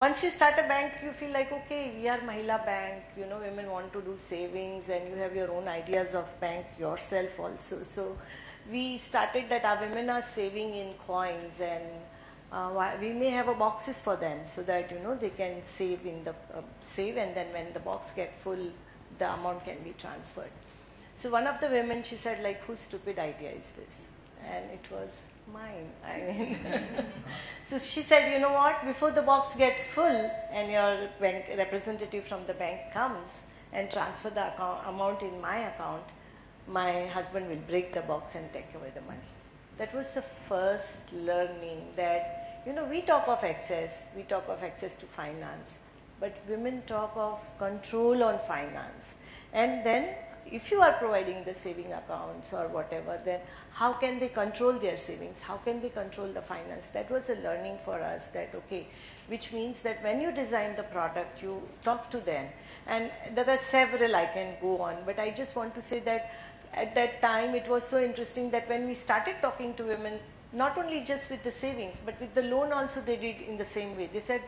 Once you start a bank, you feel like, okay, we are Mahila bank, you know, women want to do savings and you have your own ideas of bank yourself also. So we started that our women are saving in coins, and we may have a boxes for them so that, you know, they can save in the, save, and then when the box get full, the amount can be transferred. So one of the women, she said like, whose stupid idea is this? And it was mine. I mean, so she said, you know what, before the box gets full and your bank representative from the bank comes and transfer the amount in my account, my husband will break the box and take away the money. That was the first learning that, you know, we talk of access to finance, but women talk of control on finance. And then if you are providing the saving accounts or whatever, then how can they control their savings? How can they control the finance? That was a learning for us, that okay, which means that when you design the product, you talk to them. And there are several, I can go on, but I just want to say that at that time it was so interesting that when we started talking to women, not only just with the savings, but with the loan also, they did in the same way. They said,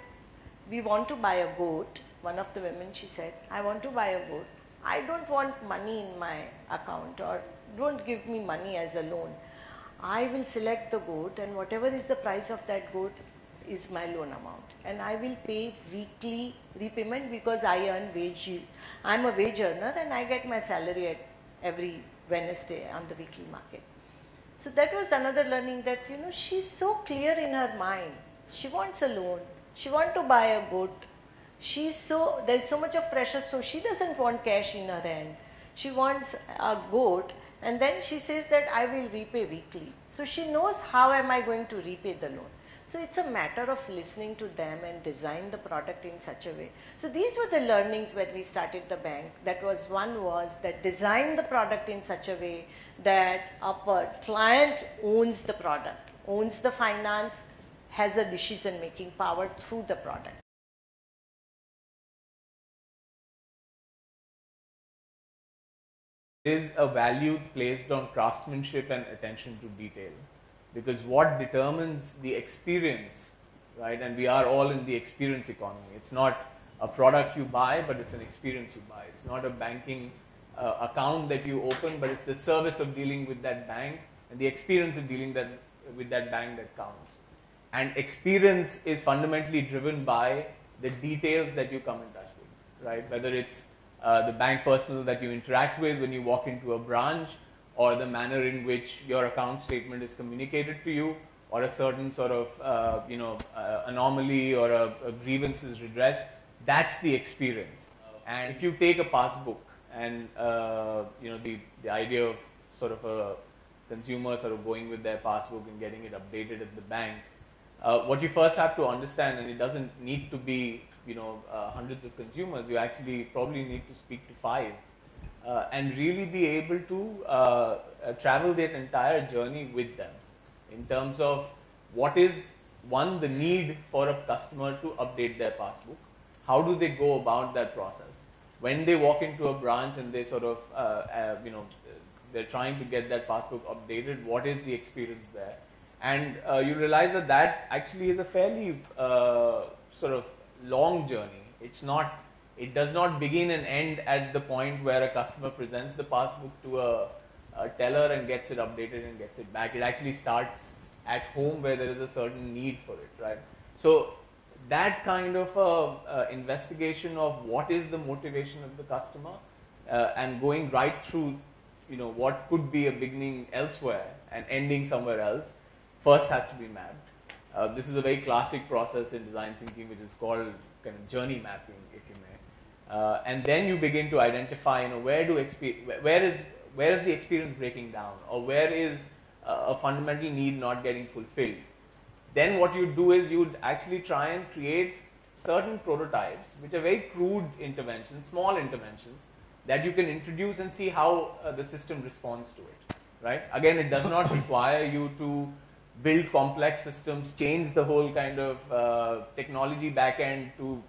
we want to buy a goat. One of the women, she said, I want to buy a goat. I don't want money in my account, or don't give me money as a loan. I will select the goat, and whatever is the price of that goat is my loan amount. And I will pay weekly repayment because I earn wages. I'm a wage earner and I get my salary at every Wednesday on the weekly market. So that was another learning, that, you know, she's so clear in her mind. She wants a loan. She wants to buy a goat. There's so much of pressure, so she doesn't want cash in her hand. She wants a goat, and then she says that I will repay weekly. So she knows how am I going to repay the loan. So it's a matter of listening to them and design the product in such a way. So these were the learnings when we started the bank. That was, one was that design the product in such a way that our client owns the product, owns the finance, has a decision-making power through the product. Is a value placed on craftsmanship and attention to detail, because what determines the experience, right? And we are all in the experience economy. It's not a product you buy, but it's an experience you buy. It's not a banking account that you open, but it's the service of dealing with that bank and the experience of dealing with that bank that counts. And experience is fundamentally driven by the details that you come in touch with, right? Whether it's the bank personnel that you interact with when you walk into a branch, or the manner in which your account statement is communicated to you, or a certain sort of anomaly or a grievance is redressed. That's the experience. And if you take a passbook and the idea of sort of a consumer sort of going with their passbook and getting it updated at the bank, what you first have to understand, and it doesn't need to be hundreds of consumers, you actually probably need to speak to 5 and really be able to travel that entire journey with them in terms of what is, one, the need for a customer to update their passbook. How do they go about that process? When they walk into a branch and they sort of, they're trying to get that passbook updated, what is the experience there? And you realize that that actually is a fairly sort of long journey. It does not begin and end at the point where a customer presents the passbook to a teller and gets it updated and gets it back. It actually starts at home where there is a certain need for it, right? So that kind of investigation of what is the motivation of the customer and going right through, what could be a beginning elsewhere and ending somewhere else, first has to be mapped. This is a very classic process in design thinking, which is called kind of journey mapping, if you may. And then you begin to identify, where is the experience breaking down, or where is a fundamental need not getting fulfilled. Then what you do is you actually try and create certain prototypes, which are very crude interventions, small interventions, that you can introduce and see how the system responds to it, right? Again, it does not require you to build complex systems, change the whole kind of technology backend to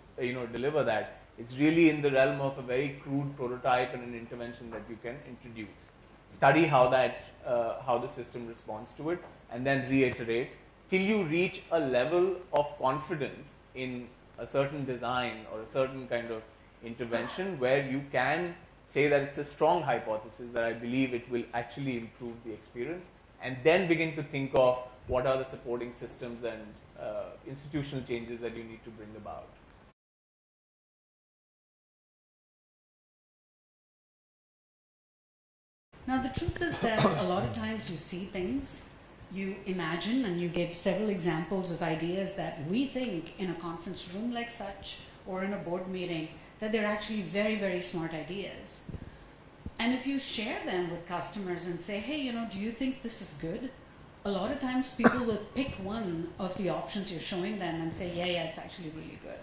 deliver that. It's really in the realm of a very crude prototype and an intervention that you can introduce. Study how the system responds to it, and then reiterate till you reach a level of confidence in a certain design or a certain kind of intervention where you can say that it's a strong hypothesis that I believe it will actually improve the experience, and then begin to think of what are the supporting systems and institutional changes that you need to bring about. Now, the truth is that a lot of times you see things, you imagine, and you give several examples of ideas that we think in a conference room like such or in a board meeting that they're actually very, very smart ideas. And if you share them with customers and say, hey, you know, do you think this is good? A lot of times people will pick one of the options you're showing them and say, yeah, it's actually really good.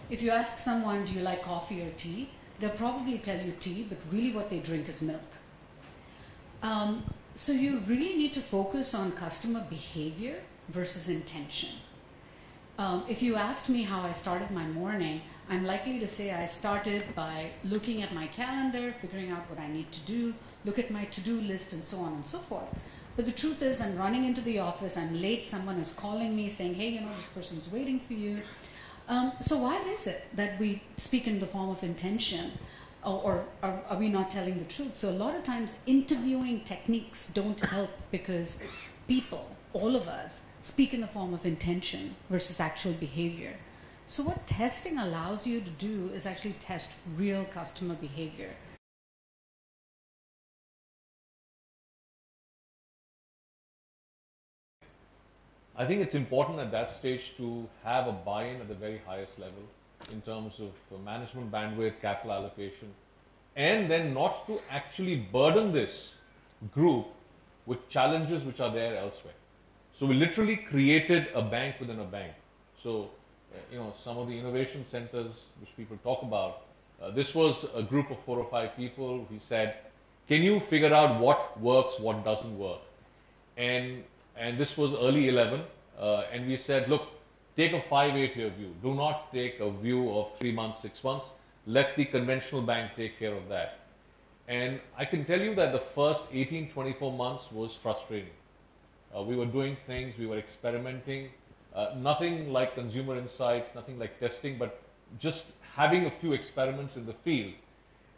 If you ask someone, do you like coffee or tea? They'll probably tell you tea, but really what they drink is milk. So you really need to focus on customer behavior versus intention. If you asked me how I started my morning, I'm likely to say I started by looking at my calendar, figuring out what I need to do, look at my to-do list, and so on and so forth. But the truth is, I'm running into the office, I'm late, someone is calling me saying, hey, you know, this person's waiting for you. So why is it that we speak in the form of intention? Or are we not telling the truth? So a lot of times interviewing techniques don't help because people, all of us, speak in the form of intention versus actual behavior. So what testing allows you to do is actually test real customer behavior. I think it's important at that stage to have a buy-in at the very highest level in terms of management bandwidth, capital allocation, and then not to actually burden this group with challenges which are there elsewhere. So we literally created a bank within a bank. So, you know, some of the innovation centers which people talk about, this was a group of 4 or 5 people. We said, can you figure out what works, what doesn't work? And this was early 11, and we said, look, take a 5-8 year view. Do not take a view of 3 months, 6 months. Let the conventional bank take care of that. And I can tell you that the first 18, 24 months was frustrating. We were doing things, we were experimenting, nothing like consumer insights, nothing like testing, but just having a few experiments in the field.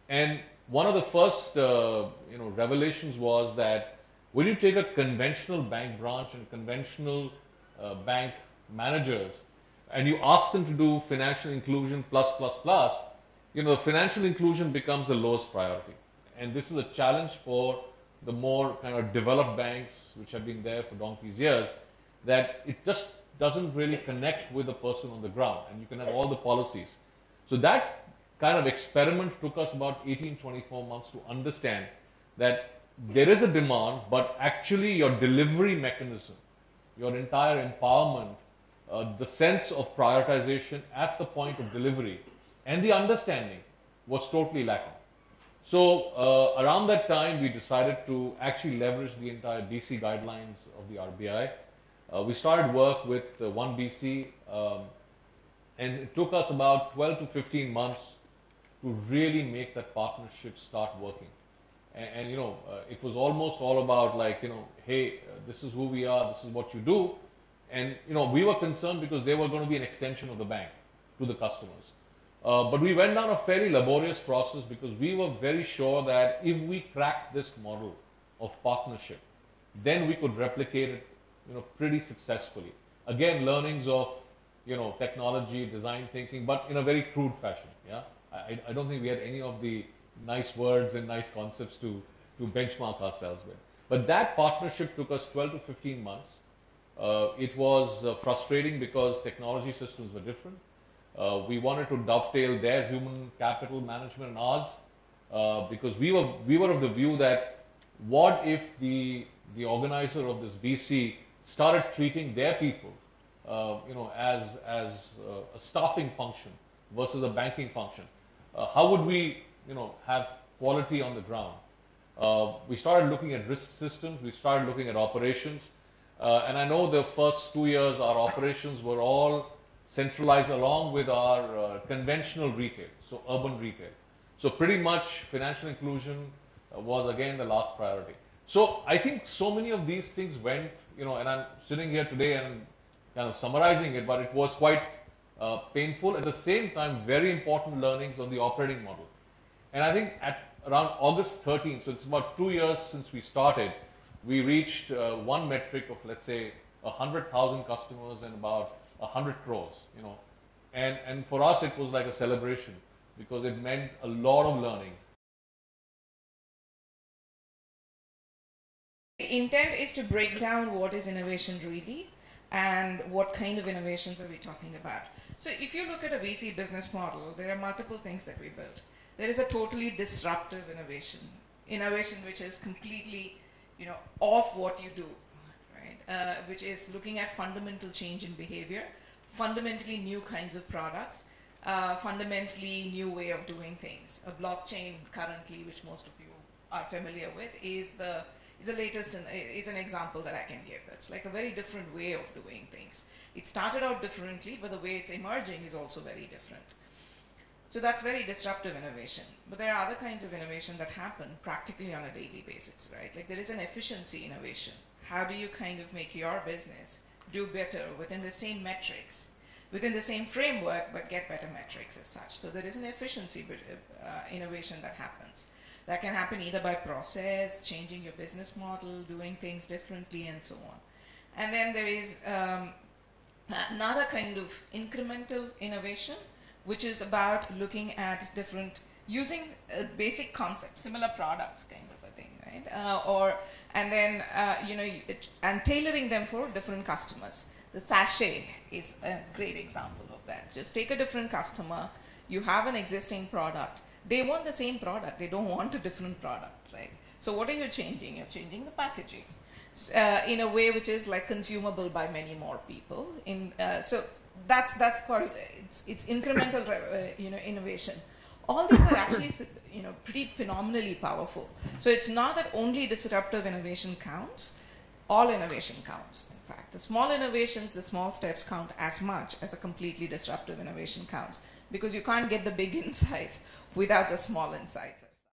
And one of the first revelations was that when you take a conventional bank branch and conventional bank managers and you ask them to do financial inclusion plus, you know, financial inclusion becomes the lowest priority. And this is a challenge for the more kind of developed banks which have been there for donkey's years, that it just doesn't really connect with the person on the ground, and you can have all the policies. So that kind of experiment took us about 18, 24 months to understand that there is a demand, but actually your delivery mechanism, your entire empowerment, the sense of prioritization at the point of delivery, and the understanding was totally lacking. So around that time, we decided to actually leverage the entire BC guidelines of the RBI. We started work with one BC, and it took us about 12 to 15 months to really make that partnership start working. And you know, it was almost all about like, you know, hey, this is who we are, this is what you do. And you know, we were concerned because they were going to be an extension of the bank to the customers. But we went down a fairly laborious process because we were very sure that if we cracked this model of partnership, then we could replicate it, you know, pretty successfully. Again, learnings of, you know, technology, design thinking, but in a very crude fashion. Yeah, I don't think we had any of the nice words and nice concepts to benchmark ourselves with. But that partnership took us 12 to 15 months. It was frustrating because technology systems were different. We wanted to dovetail their human capital management and ours, because we were of the view that what if the organizer of this BC started treating their people, you know, as a staffing function versus a banking function? How would we, you know, have quality on the ground? We started looking at risk systems. We started looking at operations, and I know the first 2 years our operations were all centralized along with our conventional retail, so urban retail. So pretty much financial inclusion was again the last priority. So I think so many of these things went, you know, and I'm sitting here today and kind of summarizing it, but it was quite painful, at the same time very important learnings on the operating model. And I think at around August 13th, so it's about 2 years since we started, we reached one metric of, let's say, 100,000 customers and about 100 crores, you know. And for us, it was like a celebration because it meant a lot of learnings. The intent is to break down what is innovation really and what kind of innovations are we talking about. So if you look at a VC business model, there are multiple things that we built. There is a totally disruptive innovation which is completely, you know, off what you do, right? Which is looking at fundamental change in behavior, fundamentally new kinds of products, fundamentally new way of doing things. A blockchain currently, which most of you are familiar with, is an example that I can give. That's like a very different way of doing things. It started out differently, but the way it's emerging is also very different. So that's very disruptive innovation. But there are other kinds of innovation that happen practically on a daily basis, right? Like there is an efficiency innovation. How do you kind of make your business do better within the same metrics, within the same framework, but get better metrics as such? So there is an efficiency innovation that happens. That can happen either by process, changing your business model, doing things differently, and so on. And then there is another kind of incremental innovation, which is about looking at using basic concepts, similar products kind of a thing, right? And tailoring them for different customers. The sachet is a great example of that. Just take a different customer, you have an existing product, they want the same product, they don't want a different product, right? So what are you changing? You're changing the packaging in a way which is like consumable by many more people. So that's called, it's incremental innovation. All these are actually pretty phenomenally powerful. So it's not that only disruptive innovation counts, all innovation counts. In fact, the small innovations, the small steps count as much as a completely disruptive innovation counts, because you can't get the big insights without the small insights.